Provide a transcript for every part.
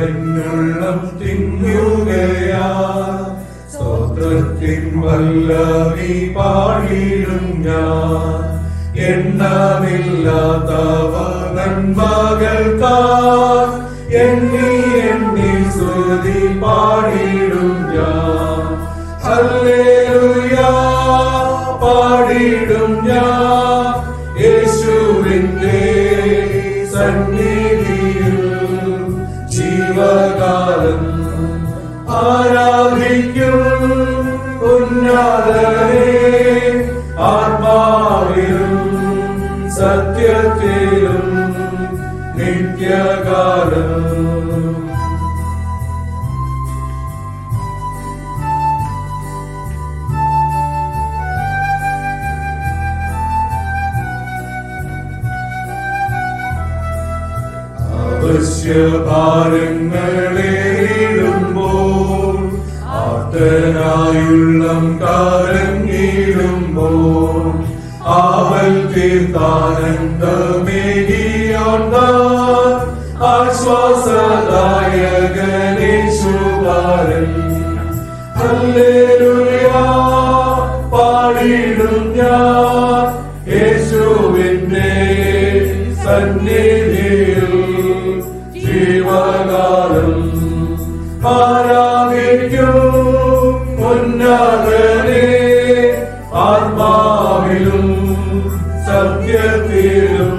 എന്നുള്ളം തിങ്ങുകയാ. സ്തോത്രത്തിൻ വല്ലവി പാടിയിടും ഞാൻ. എണ്ണമില്ലാത്തവ നന്മകൾക്കായി എണ്ണി എണ്ണി സ്തുതി പാടിയിടും ഞാൻ. ഹല്ലേലൂയ പാടിയിടും ഞാൻ യേശുവിന്റെ സന്നിധിയിൽ ജീവകാലം ആരാധിക്കും ഉന്നതനെ. ആത്മാവിലും സത്യത്തിലും നിത്യകാലം. അവശ്യഭാരങ്ങളേറിടുമ്പോൾ ആർത്തനായുള്ളം കരഞ്ഞിടുമ്പോൾ ആവൽ തീർത്ഥാനന്ദമേകിയോണ്ട ആശ്വാസദായകനേശുകാരൻ. ഹല്ലേലൂയ പാടിയിടും ഞാൻ യേശുവിന്റെ സന്നിധിയിൽ ജീവകാലം ആരാധിക്കും ഉന്നതനെ. ആത്മാവിലും സത്യത്തിലും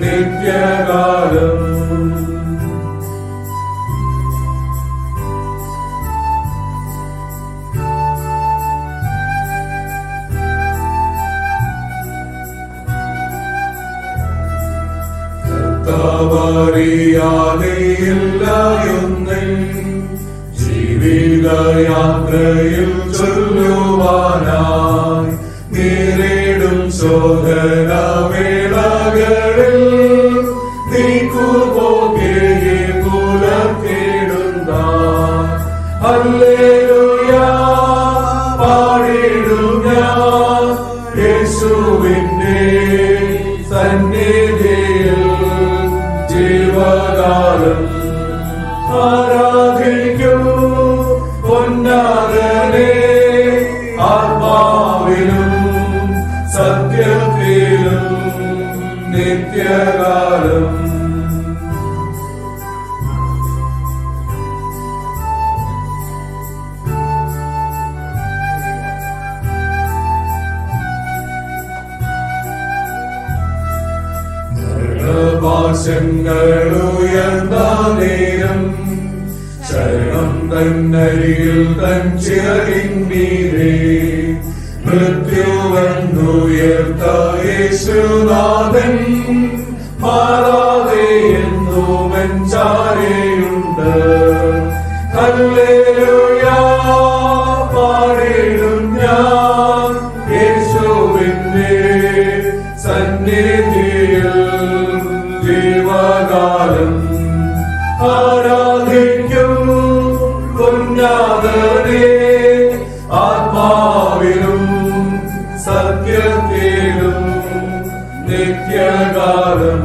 നിത്യകാലം. കർത്താവറിയാതെയില്ലയൊന്നിൽ ജീവിതയാത്രയിൽ ചൊല്ലുവാനായി നേരിടും ശോധനവേളകളിൽ നീക്കുപോകെ പുലർത്തിടുന്ന. ഹല്ലേലൂയ പാടിടും ഞാൻ യേശുവിന്റെ സന്നിധിയിൽ ജീവകാലം ആരാധിക്കും ഉന്നതനെ. ആത്മാവിലും സത്യത്തിലും നിത്യകാലം. ഭാഷങ്ങളുയർന്ന നേരം ശരണം തന്നരികിൽ തൻ ചിറകിൻമീതെ മൃത്യുവെന്നുയർത്ത യേശുനാഥൻ മാറാതെ എന്നും ചാരയുണ്ട്. ഹല്ലേലൂയ പാടിടും ഞാൻ യേശുവിന്റെ സന്നിധിയിൽ ജീവകാലം ആരാധിക്കും ഉന്നതനെ. ആത്മാവിലും സത്യത്തിലും നിത്യകാലം.